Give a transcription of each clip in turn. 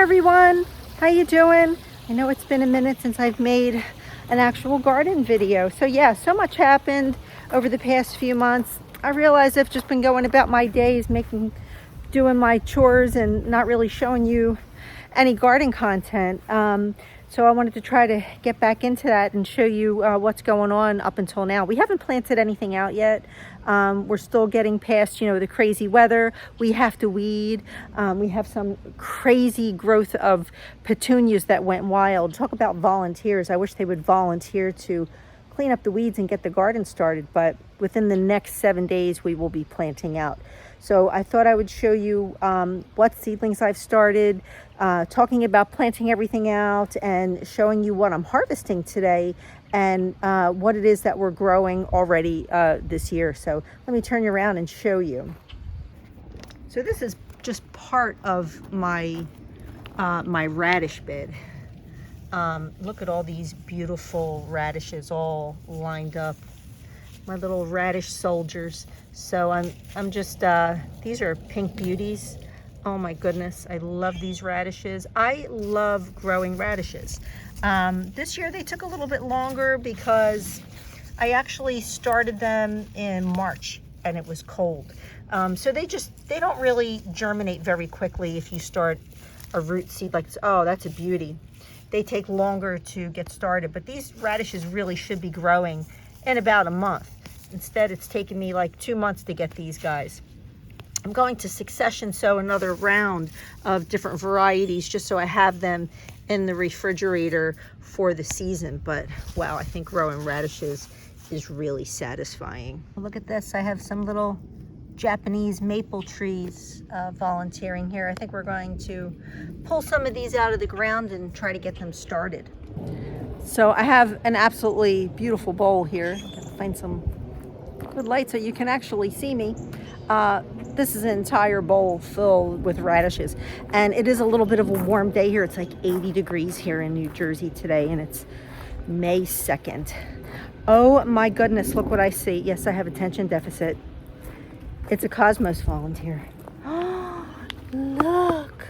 everyone, how you doing? I know it's been a minute since I've made an actual garden video. So yeah, so much happened over the past few months. I realize I've just been going about my days, doing my chores and not really showing you any garden content. So I wanted to try to get back into that and show you what's going on up until now. We haven't planted anything out yet. We're still getting past, the crazy weather. We have to weed. We have some crazy growth of petunias that went wild. Talk about volunteers. I wish they would volunteer to clean up the weeds and get the garden started. But within the next 7 days, we will be planting out. So I thought I would show you what seedlings I've started, talking about planting everything out and showing you what I'm harvesting today and what it is that we're growing already this year. So let me turn you around and show you. So this is just part of my my radish bed. Look at all these beautiful radishes all lined up. My little radish soldiers. So I'm just, these are pink beauties. Oh my goodness, I love these radishes. I love growing radishes. This year they took a little bit longer because I actually started them in March and it was cold. So they don't really germinate very quickly if you start a root seed like this. Oh, that's a beauty. They take longer to get started, but these radishes really should be growing in about a month. Instead, it's taken me like 2 months to get these guys. I'm going to succession sow another round of different varieties just so I have them in the refrigerator for the season. But wow, I think growing radishes is really satisfying. Look at this. I have some little Japanese maple trees volunteering here. I think we're going to pull some of these out of the ground and try to get them started. So I have an absolutely beautiful bowl here. I'm gonna find some good light so you can actually see me. This is an entire bowl filled with radishes, and it is a little bit of a warm day here. It's like 80 degrees here in New Jersey today, and it's May 2nd. Oh my goodness, look what I see. Yes, I have attention deficit. It's a Cosmos volunteer. Look.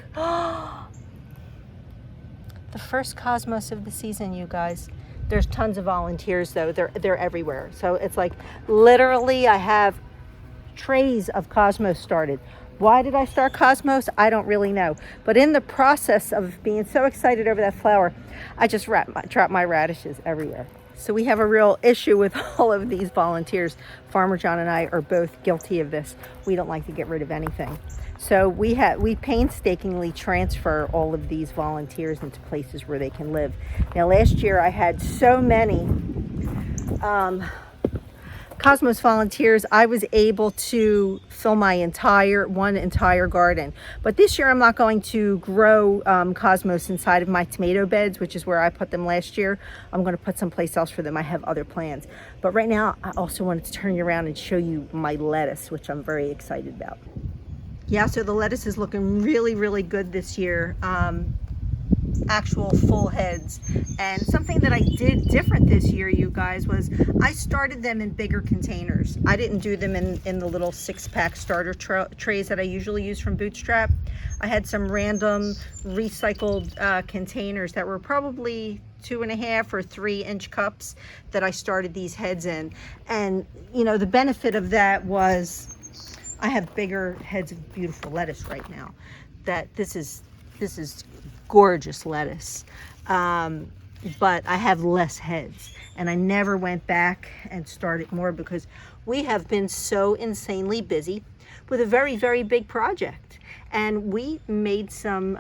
The first Cosmos of the season, you guys. There's tons of volunteers though. They're everywhere. So it's like literally I have trays of Cosmos started. Why did I start Cosmos? I don't really know. But in the process of being so excited over that flower, I just dropped my radishes everywhere. So we have a real issue with all of these volunteers. Farmer John and I are both guilty of this. We don't like to get rid of anything. So we painstakingly transfer all of these volunteers into places where they can live. Now last year I had so many Cosmos volunteers, I was able to fill my entire garden. But this year I'm not going to grow Cosmos inside of my tomato beds, which is where I put them last year. I'm going to put someplace else for them. I have other plans. But right now I also wanted to turn you around and show you my lettuce, which I'm very excited about. Yeah, so the lettuce is looking really, really good this year. Actual full heads. And something that I did different this year, you guys, was I started them in bigger containers. I didn't do them in the little 6-pack starter trays that I usually use from Bootstrap. I had some random recycled containers that were probably 2.5 or 3-inch cups that I started these heads in. And the benefit of that was I have bigger heads of beautiful lettuce right now. This is gorgeous lettuce, but I have less heads, and I never went back and started more because we have been so insanely busy with a very, very big project. And we made some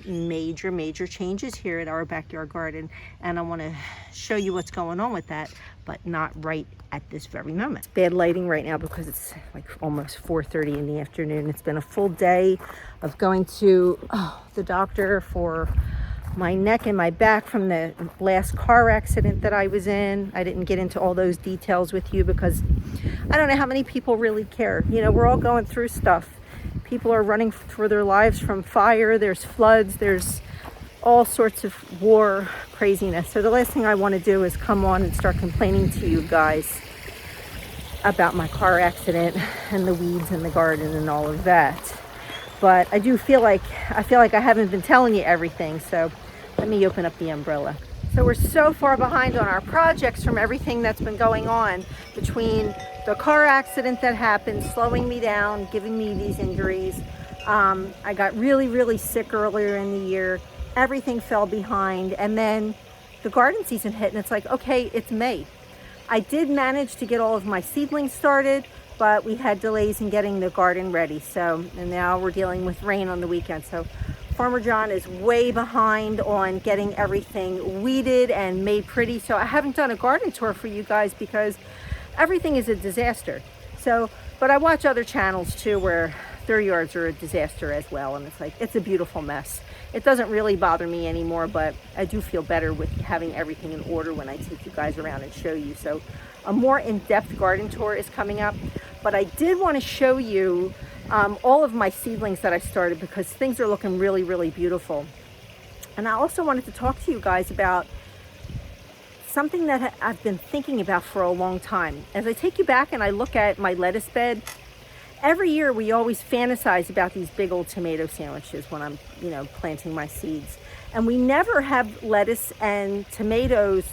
major changes here at our backyard garden, and I want to show you what's going on with that, but not right at this very moment. It's bad lighting right now because it's like almost 4:30 in the afternoon. It's been a full day of going to the doctor for my neck and my back from the last car accident that I was in. I didn't get into all those details with you because I don't know how many people really care. We're all going through stuff. People are running for their lives from fire. There's floods. There's all sorts of war craziness. So the last thing I want to do is come on and start complaining to you guys about my car accident and the weeds in the garden and all of that. but I feel like I haven't been telling you everything. So let me open up the umbrella. So we're so far behind on our projects from everything that's been going on, between the car accident that happened, slowing me down, giving me these injuries. I got really sick earlier in the year. Everything fell behind, and then the garden season hit, and it's like, okay, it's May. I did manage to get all of my seedlings started, but we had delays in getting the garden ready. So, and now we're dealing with rain on the weekend. So Farmer John is way behind on getting everything weeded and made pretty. So I haven't done a garden tour for you guys because everything is a disaster. So, but I watch other channels too where their yards are a disaster as well. And it's like, it's a beautiful mess. It doesn't really bother me anymore, but I do feel better with having everything in order when I take you guys around and show you. So a more in-depth garden tour is coming up, but I did want to show you all of my seedlings that I started because things are looking really beautiful. And I also wanted to talk to you guys about something that I've been thinking about for a long time. As I take you back and I look at my lettuce bed, every year we always fantasize about these big old tomato sandwiches when I'm, planting my seeds. And we never have lettuce and tomatoes,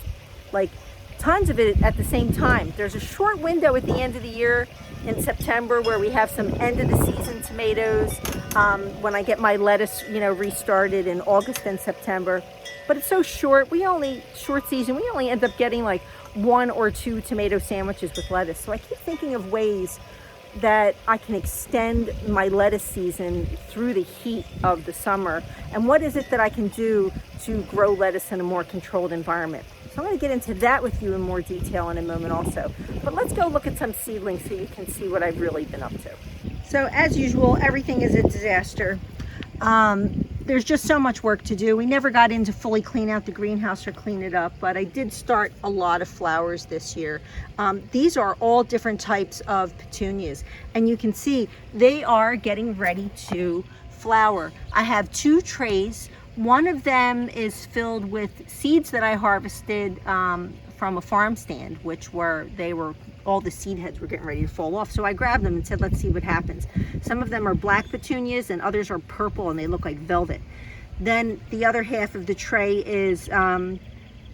like tons of it at the same time. There's a short window at the end of the year in September where we have some end of the season tomatoes when I get my lettuce restarted in August and September, but it's so short. We only end up getting like 1 or 2 tomato sandwiches with lettuce. So I keep thinking of ways that I can extend my lettuce season through the heat of the summer, and what is it that I can do to grow lettuce in a more controlled environment. So I'm going to get into that with you in more detail in a moment also. But let's go look at some seedlings so you can see what I've really been up to. So as usual, everything is a disaster. There's just so much work to do. We never got in to fully clean out the greenhouse or clean it up, but I did start a lot of flowers this year. These are all different types of petunias, and you can see they are getting ready to flower. I have 2 trays. One of them is filled with seeds that I harvested from a farm stand, all the seed heads were getting ready to fall off. So I grabbed them and said, let's see what happens. Some of them are black petunias and others are purple and they look like velvet. Then the other half of the tray is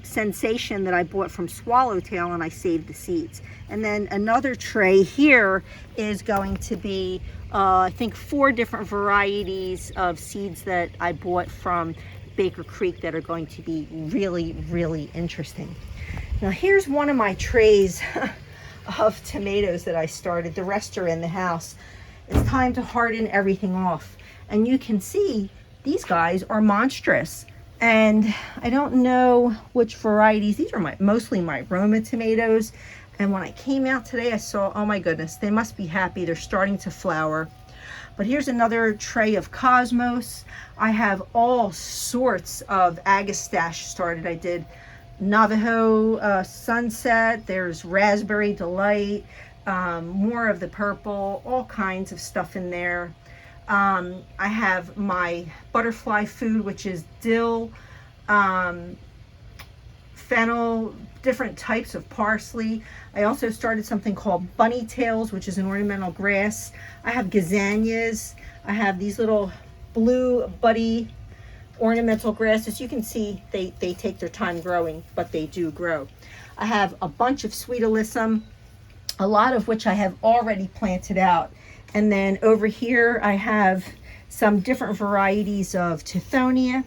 Sensation that I bought from Swallowtail, and I saved the seeds. And then another tray here is going to be I think 4 different varieties of seeds that I bought from Baker Creek that are going to be really interesting. Now here's one of my trays of tomatoes that I started. The rest are in the house. It's time to harden everything off. And you can see these guys are monstrous. And I don't know which varieties. These are mostly my Roma tomatoes. And when I came out today, I saw, oh my goodness, they must be happy. They're starting to flower. But here's another tray of Cosmos. I have all sorts of Agastache started. I did Navajo Sunset. There's Raspberry Delight, more of the purple, all kinds of stuff in there. I have my butterfly food, which is dill, fennel, different types of parsley. I also started something called bunny tails, which is an ornamental grass. I have gazanias. I have these little blue buddy ornamental grasses. You can see they take their time growing, but they do grow. I have a bunch of sweet alyssum, a lot of which I have already planted out. And then over here I have some different varieties of Tithonia.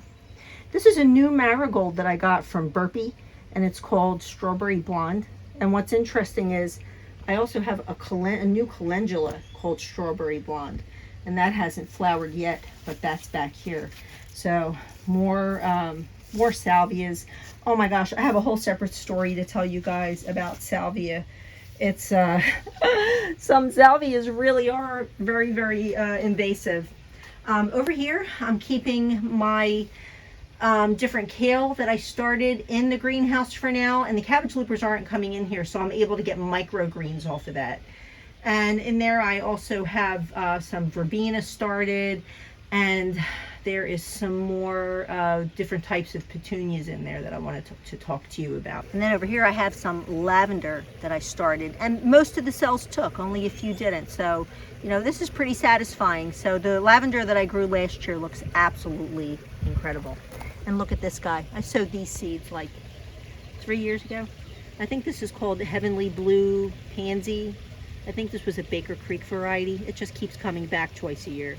This is a new marigold that I got from Burpee, and it's called Strawberry Blonde. And what's interesting is I also have a new calendula called Strawberry Blonde, and that hasn't flowered yet, but that's back here. So more salvias. Oh my gosh, I have a whole separate story to tell you guys about salvia. It's some salvias really are very invasive. Over here I'm keeping my different kale that I started in the greenhouse for now, and the cabbage loopers aren't coming in here, so I'm able to get microgreens off of that. And in there I also have some verbena started, And there is some more different types of petunias in there that I wanted to talk to you about. And then over here I have some lavender that I started, and most of the cells took, only a few didn't. So, you know, this is pretty satisfying. So the lavender that I grew last year looks absolutely incredible. And look at this guy. I sowed these seeds like 3 years ago. I think this is called the Heavenly Blue Pansy. I think this was a Baker Creek variety. It just keeps coming back twice a year.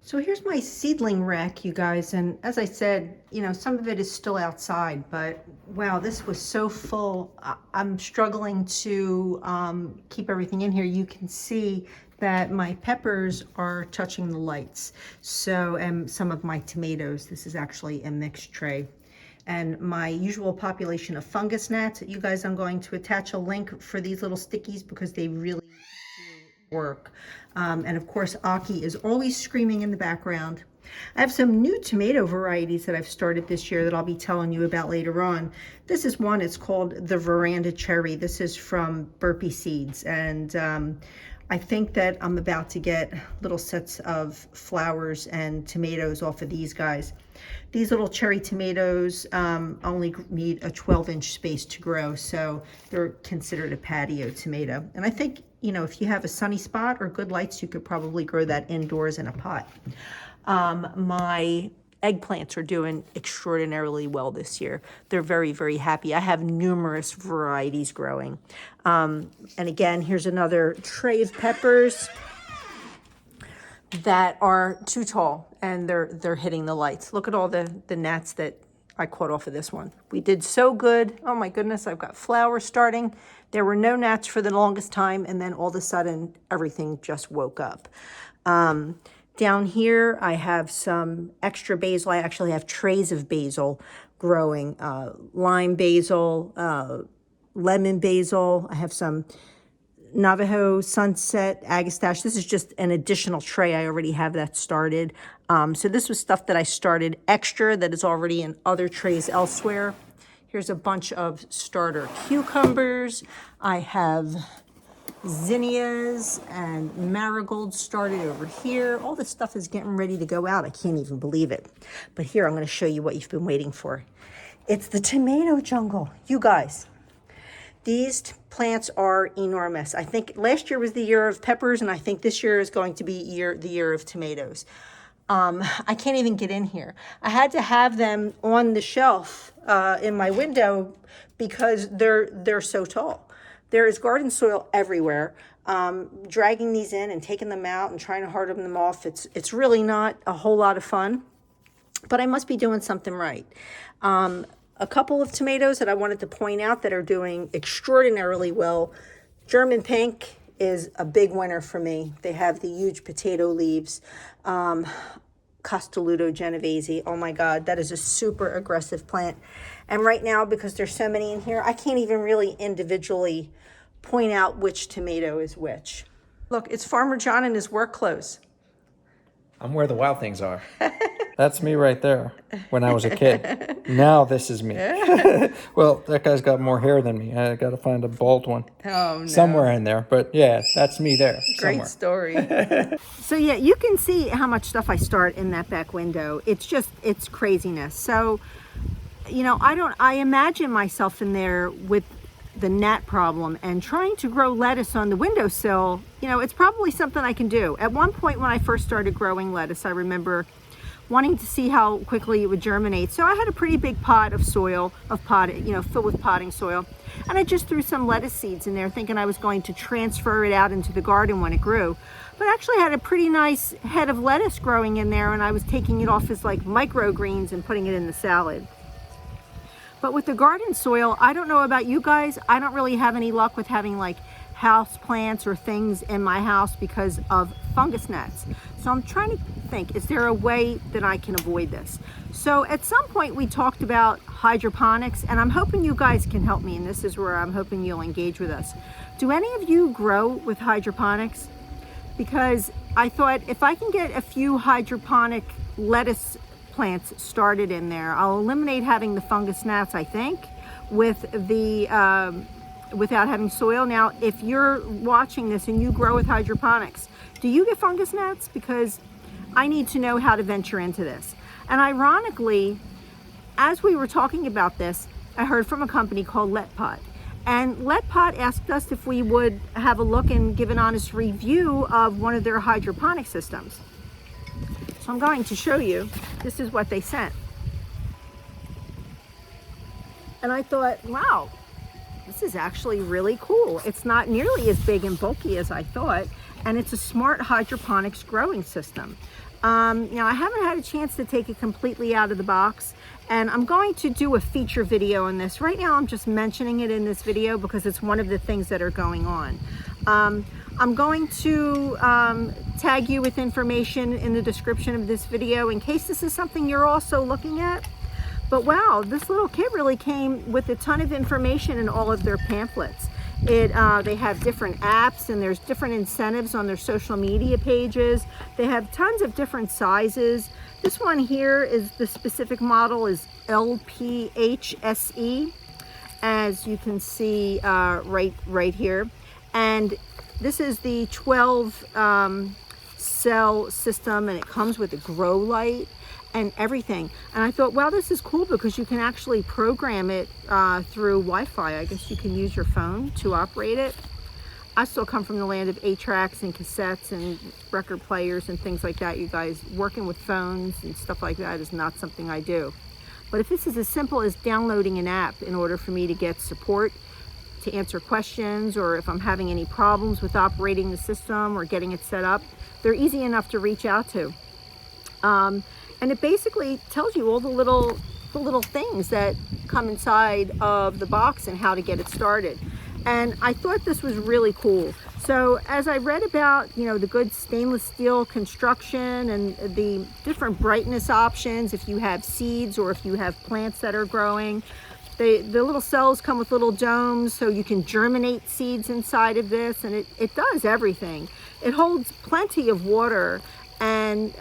So here's my seedling rack, you guys, and as I said, you know, some of it is still outside, but wow, this was so full. I'm struggling to keep everything in here. You can see that my peppers are touching the lights. So, and some of my tomatoes, this is actually a mixed tray. And my usual population of fungus gnats, you guys, I'm going to attach a link for these little stickies because they really do work. And of course, Aki is always screaming in the background. I have some new tomato varieties that I've started this year that I'll be telling you about later on. This is one, it's called the Veranda Cherry. This is from Burpee Seeds. And I think that I'm about to get little sets of flowers and tomatoes off of these guys. These little cherry tomatoes only need a 12-inch space to grow, so they're considered a patio tomato. And I think, you know, if you have a sunny spot or good lights, you could probably grow that indoors in a pot. My eggplants are doing extraordinarily well this year. They're very, very happy. I have numerous varieties growing. And again, here's another tray of peppers that are too tall and they're hitting the lights. Look at all the gnats that I caught off of this one. We did so good. Oh my goodness, I've got flowers starting. There were no gnats for the longest time, and then all of a sudden everything just woke up. Down here I have some extra basil. I actually have trays of basil growing, lime basil, lemon basil. I have some Navajo Sunset Agastache. This is just an additional tray. I already have that started. So this was stuff that I started extra that is already in other trays elsewhere. Here's a bunch of starter cucumbers. I have zinnias and marigolds started over here. All this stuff is getting ready to go out. I can't even believe it. But here, I'm going to show you what you've been waiting for. It's the tomato jungle. You guys, these plants are enormous. I think last year was the year of peppers, and I think this year is going to be the year of tomatoes. I can't even get in here. I had to have them on the shelf in my window because they're so tall. There is garden soil everywhere. Dragging these in and taking them out and trying to harden them off, it's really not a whole lot of fun, but I must be doing something right. A couple of tomatoes that I wanted to point out that are doing extraordinarily well. German pink is a big winner for me. They have the huge potato leaves. Castelluto genovese, oh my God, that is a super aggressive plant. And right now, because there's so many in here, I can't even really individually point out which tomato is which. Look, it's Farmer John in his work clothes. I'm where the wild things are. That's me right there when I was a kid. Now this is me. Well, that guy's got more hair than me. I got to find a bald one. Oh, no. Somewhere in there. But yeah, that's me there. Great story. So yeah, you can see how much stuff I start in that back window. It's craziness. So, you know, I imagine myself in there with the gnat problem and trying to grow lettuce on the windowsill. You know, it's probably something I can do. At one point when I first started growing lettuce, I remember wanting to see how quickly it would germinate. So I had a pretty big pot of soil, filled with potting soil. And I just threw some lettuce seeds in there thinking I was going to transfer it out into the garden when it grew. But I actually had a pretty nice head of lettuce growing in there, and I was taking it off as like microgreens and putting it in the salad. But with the garden soil, I don't know about you guys, I don't really have any luck with having like house plants or things in my house because of fungus gnats. So I'm trying to think, is there a way that I can avoid this? So at some point we talked about hydroponics, and I'm hoping you guys can help me, and this is where I'm hoping you'll engage with us. Do any of you grow with hydroponics? Because I thought if I can get a few hydroponic lettuce plants started in there, I'll eliminate having the fungus gnats, I think, with the without having soil. Now, if you're watching this and you grow with hydroponics, do you get fungus gnats? Because I need to know how to venture into this. And ironically, as we were talking about this, I heard from a company called LetPot. And LetPot asked us if we would have a look and give an honest review of one of their hydroponic systems. So I'm going to show you, this is what they sent. And I thought, wow, this is actually really cool. It's not nearly as big and bulky as I thought, and it's a smart hydroponics growing system. Now, I haven't had a chance to take it completely out of the box, and I'm going to do a feature video on this. Right now, I'm just mentioning it in this video because it's one of the things that are going on. I'm going to tag you with information in the description of this video in case this is something you're also looking at. But wow, this little kit really came with a ton of information in all of their pamphlets. They have different apps, and there's different incentives on their social media pages. They have tons of different sizes. This one here is the specific model is LPHSE, as you can see right here. And this is the 12 cell system, and it comes with a grow light and everything. And I thought, well, this is cool because you can actually program it through Wi-Fi. I guess you can use your phone to operate it. I still come from the land of 8-tracks and cassettes and record players and things like that. You guys, working with phones and stuff like that is not something I do. But if this is as simple as downloading an app in order for me to get support, to answer questions, or if I'm having any problems with operating the system or getting it set up, they're easy enough to reach out to. And it basically tells you all the little things that come inside of the box and how to get it started. And I thought this was really cool. So as I read about, you know, the good stainless steel construction and the different brightness options, if you have seeds or if you have plants that are growing, the little cells come with little domes so you can germinate seeds inside of this, and it does everything. It holds plenty of water, and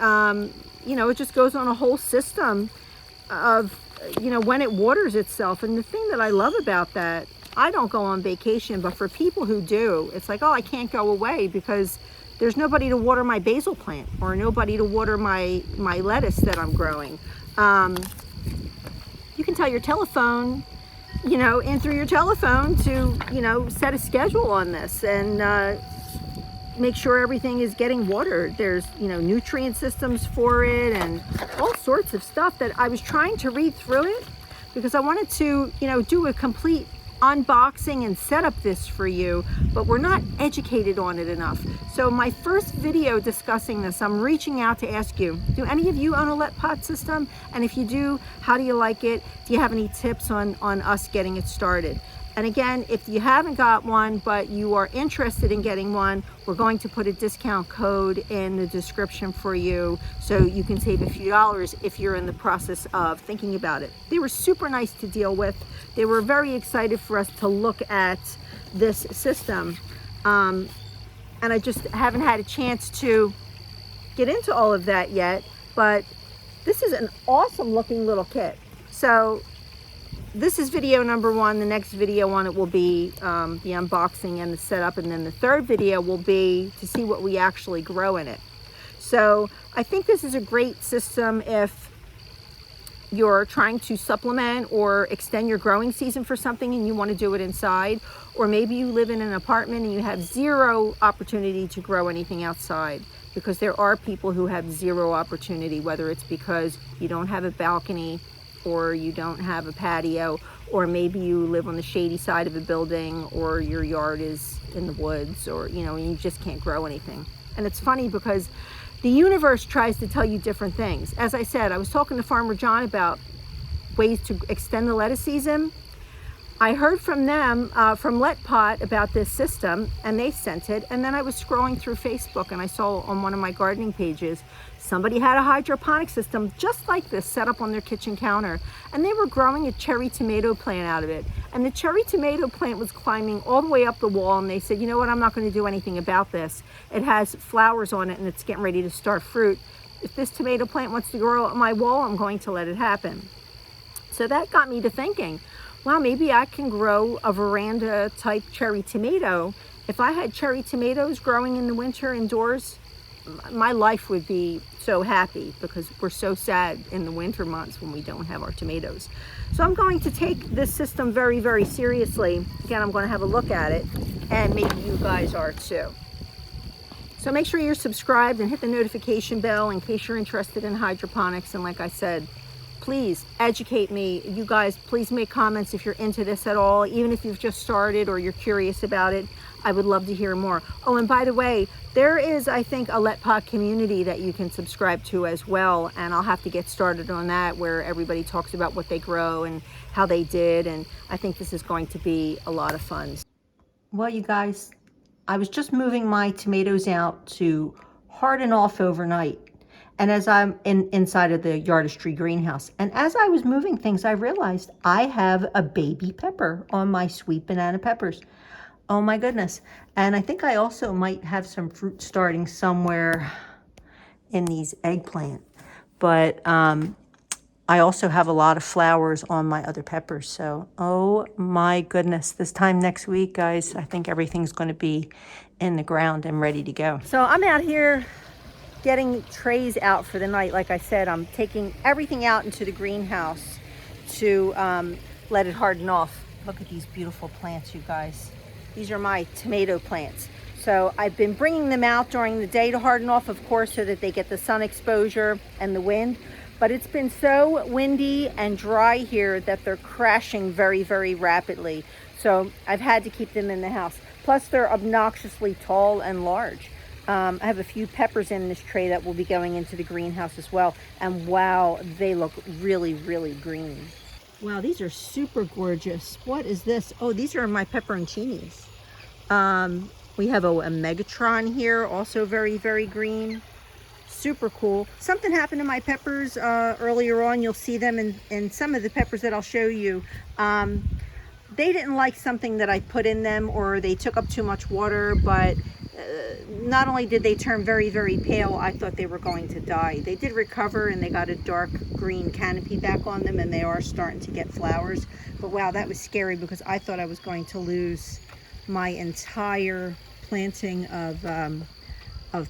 you know, it just goes on a whole system of, you know, when it waters itself. And the thing that I love about that, I don't go on vacation, but for people who do, it's like, oh, I can't go away because there's nobody to water my basil plant or nobody to water my lettuce that I'm growing. You can tell your telephone, you know, in through your telephone to, you know, set a schedule on this and make sure everything is getting watered. There's, you know, nutrient systems for it and all sorts of stuff that I was trying to read through it because I wanted to, you know, do a complete unboxing and set up this for you, but we're not educated on it enough. So my first video discussing this, I'm reaching out to ask you, do any of you own a LetPot system? And if you do, how do you like it? Do you have any tips on us getting it started? And again, if you haven't got one, but you are interested in getting one, we're going to put a discount code in the description for you so you can save a few dollars if you're in the process of thinking about it. They were super nice to deal with. They were very excited for us to look at this system. And I just haven't had a chance to get into all of that yet, but this is an awesome looking little kit. So this is video number 1. The next video on it will be the unboxing and the setup, and then the third video will be to see what we actually grow in it. So I think this is a great system if you're trying to supplement or extend your growing season for something and you want to do it inside, or maybe you live in an apartment and you have zero opportunity to grow anything outside, because there are people who have zero opportunity, whether it's because you don't have a balcony or you don't have a patio, or maybe you live on the shady side of a building, or your yard is in the woods, or, you know, and you just can't grow anything. And it's funny because the universe tries to tell you different things. As I said, I was talking to Farmer John about ways to extend the lettuce season. I heard from them, from LetPot, about this system, and they sent it. And then I was scrolling through Facebook, and I saw on one of my gardening pages, somebody had a hydroponic system just like this set up on their kitchen counter. And they were growing a cherry tomato plant out of it. And the cherry tomato plant was climbing all the way up the wall. And they said, you know what, I'm not going to do anything about this. It has flowers on it, and it's getting ready to start fruit. If this tomato plant wants to grow up my wall, I'm going to let it happen. So that got me to thinking, wow, maybe I can grow a veranda type cherry tomato. If I had cherry tomatoes growing in the winter indoors, my life would be so happy, because we're so sad in the winter months when we don't have our tomatoes. So I'm going to take this system very, very seriously. Again, I'm going to have a look at it, and maybe you guys are too. So make sure you're subscribed and hit the notification bell in case you're interested in hydroponics. And like I said, please educate me. You guys, please make comments if you're into this at all, even if you've just started or you're curious about it. I would love to hear more. Oh, and by the way, there is, I think, a LetPot community that you can subscribe to as well. And I'll have to get started on that, where everybody talks about what they grow and how they did. And I think this is going to be a lot of fun. Well, you guys, I was just moving my tomatoes out to harden off overnight. And as I'm inside of the Yardistry greenhouse, and as I was moving things, I realized I have a baby pepper on my sweet banana peppers. Oh my goodness. And I think I also might have some fruit starting somewhere in these eggplant. But I also have a lot of flowers on my other peppers. So, oh my goodness, this time next week, guys, I think everything's going to be in the ground and ready to go. So I'm out here getting trays out for the night. Like I said, I'm taking everything out into the greenhouse to let it harden off. Look at these beautiful plants, you guys. These are my tomato plants. So I've been bringing them out during the day to harden off, of course, so that they get the sun exposure and the wind. But it's been so windy and dry here that they're crashing very, very rapidly. So I've had to keep them in the house. Plus, they're obnoxiously tall and large. I have a few peppers in this tray that will be going into the greenhouse as well. And wow, they look really, really green. Wow, these are super gorgeous. What is this? Oh, these are my pepperoncinis. We have a Megatron here, also very, very green. Super cool. Something happened to my peppers earlier on. You'll see them in some of the peppers that I'll show you. They didn't like something that I put in them, or they took up too much water, but not only did they turn very, very pale, I thought they were going to die. They did recover, and they got a dark green canopy back on them, and they are starting to get flowers. But wow, that was scary, because I thought I was going to lose my entire planting of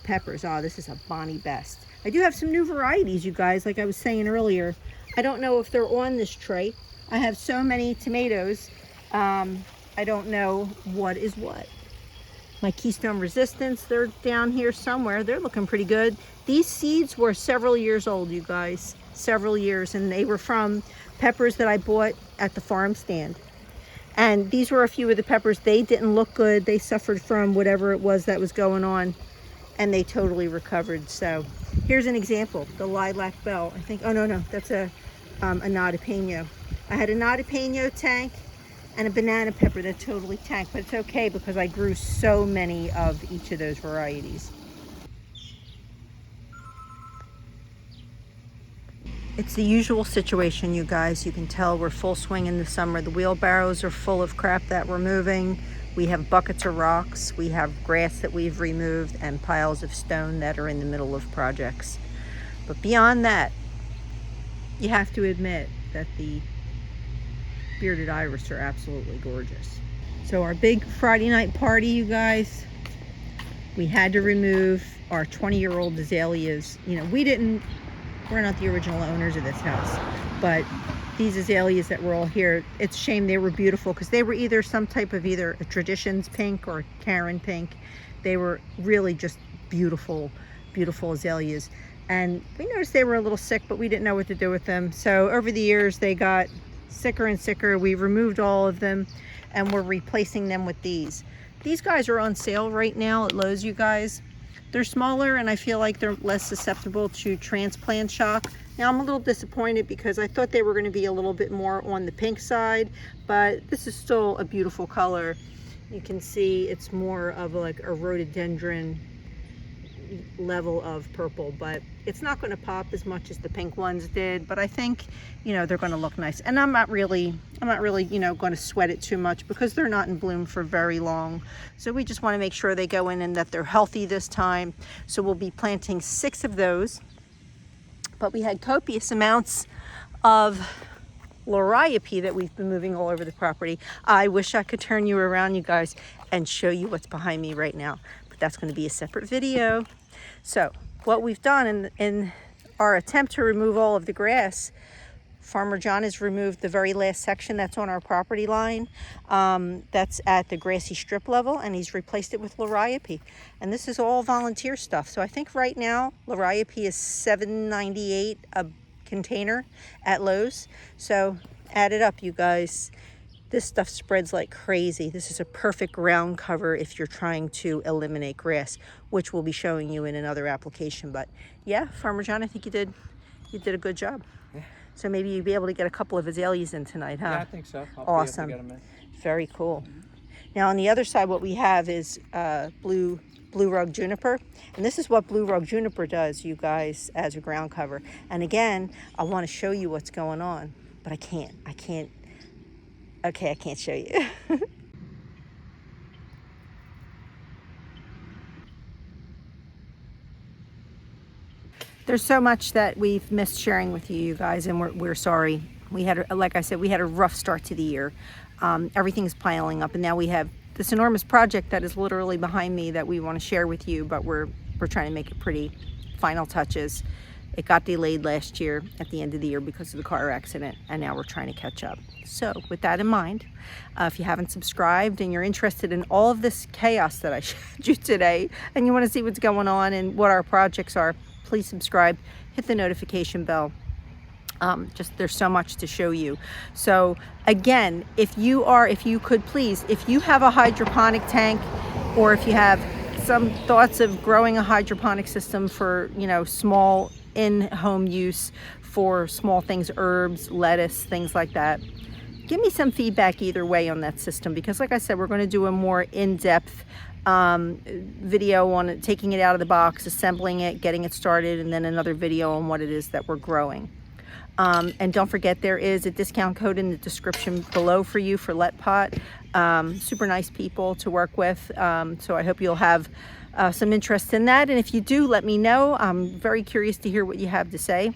peppers. Oh, this is a Bonnie Best. I do have some new varieties, you guys, like I was saying earlier. I don't know if they're on this tray. I have so many tomatoes. I don't know what is what. My Keystone Resistance, they're down here somewhere. They're looking pretty good. These seeds were several years old, you guys. Several years, and they were from peppers that I bought at the farm stand. And these were a few of the peppers. They didn't look good. They suffered from whatever it was that was going on, and they totally recovered. So here's an example, the Lilac Bell. I think, oh no, that's a Notapeno. I had a Notapeno tank and a banana pepper that totally tanked, but it's okay because I grew so many of each of those varieties. It's the usual situation, you guys. You can tell we're full swing in the summer. The wheelbarrows are full of crap that we're moving. We have buckets of rocks. We have grass that we've removed and piles of stone that are in the middle of projects. But beyond that, you have to admit that the bearded iris are absolutely gorgeous. So our big Friday night party, you guys, we had to remove our 20-year-old azaleas. You know, we're not the original owners of this house, but these azaleas that were all here, it's a shame. They were beautiful because they were either some type of either a Traditions pink or Karen pink. They were really just beautiful, beautiful azaleas. And we noticed they were a little sick, but we didn't know what to do with them. So over the years, they got sicker and sicker. We removed all of them, and we're replacing them with these. These guys are on sale right now at Lowe's, you guys. They're smaller, and I feel like they're less susceptible to transplant shock. Now I'm a little disappointed because I thought they were going to be a little bit more on the pink side, but this is still a beautiful color. You can see it's more of like a rhododendron level of purple, but it's not going to pop as much as the pink ones did, but I think, you know, they're going to look nice. And I'm not really, you know, going to sweat it too much because they're not in bloom for very long. So we just want to make sure they go in and that they're healthy this time. So we'll be planting 6 of those, but we had copious amounts of liriope that we've been moving all over the property. I wish I could turn you around, you guys, and show you what's behind me right now, but that's going to be a separate video. So what we've done in our attempt to remove all of the grass, Farmer John has removed the very last section that's on our property line. That's at the grassy strip level, and he's replaced it with liriope. And this is all volunteer stuff. So I think right now liriope is $7.98 a container at Lowe's. So add it up, you guys. This stuff spreads like crazy. This is a perfect ground cover if you're trying to eliminate grass, which we'll be showing you in another application. But yeah, Farmer John, I think you did a good job. Yeah. So maybe you'll be able to get a couple of azaleas in tonight, huh? Yeah, I think so. Awesome. Be able to get them in. Very cool. Now on the other side, what we have is blue rug juniper, and this is what blue rug juniper does, you guys, as a ground cover. And again, I want to show you what's going on, but I can't. Okay, I can't show you. There's so much that we've missed sharing with you, you guys, and we're sorry. We had, like I said, we had a rough start to the year. Everything's piling up, and now we have this enormous project that is literally behind me that we want to share with you, but we're trying to make it pretty. Final touches. It got delayed last year at the end of the year because of the car accident, and now we're trying to catch up. So with that in mind, if you haven't subscribed and you're interested in all of this chaos that I showed you today, and you want to see what's going on and what our projects are, please subscribe, hit the notification bell. Just there's so much to show you. So again, if you could please, if you have a hydroponic tank, or if you have some thoughts of growing a hydroponic system for, you know, small in-home use for small things, herbs, lettuce, things like that, give me some feedback either way on that system, because like I said, we're going to do a more in-depth video on it, taking it out of the box, assembling it, getting it started, and then another video on what it is that we're growing. And don't forget, there is a discount code in the description below for you for LetPot. Super nice people to work with, so I hope you'll have some interest in that, and if you do, let me know. I'm very curious to hear what you have to say.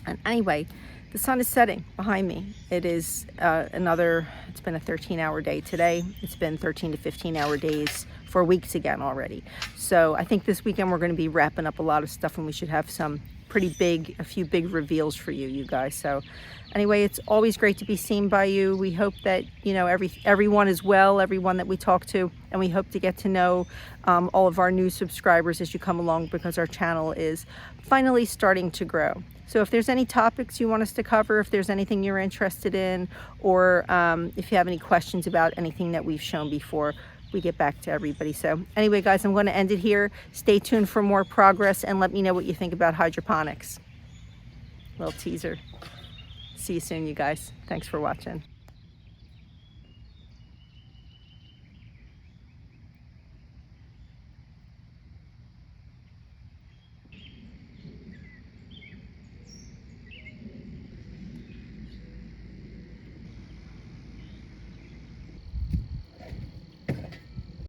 And anyway, the sun is setting behind me. It is it's been a 13-hour day today. It's been 13 to 15-hour days for weeks again already. So I think this weekend we're going to be wrapping up a lot of stuff, and we should have a few big reveals for you guys. So anyway, it's always great to be seen by you. We hope that, you know, everyone is well, everyone that we talk to, and we hope to get to know all of our new subscribers as you come along, because our channel is finally starting to grow. So if there's any topics you want us to cover, if there's anything you're interested in, or if you have any questions about anything that we've shown before, we get back to everybody. So anyway, guys, I'm going to end it here. Stay tuned for more progress, and let me know what you think about hydroponics. Little teaser. See you soon, you guys. Thanks for watching.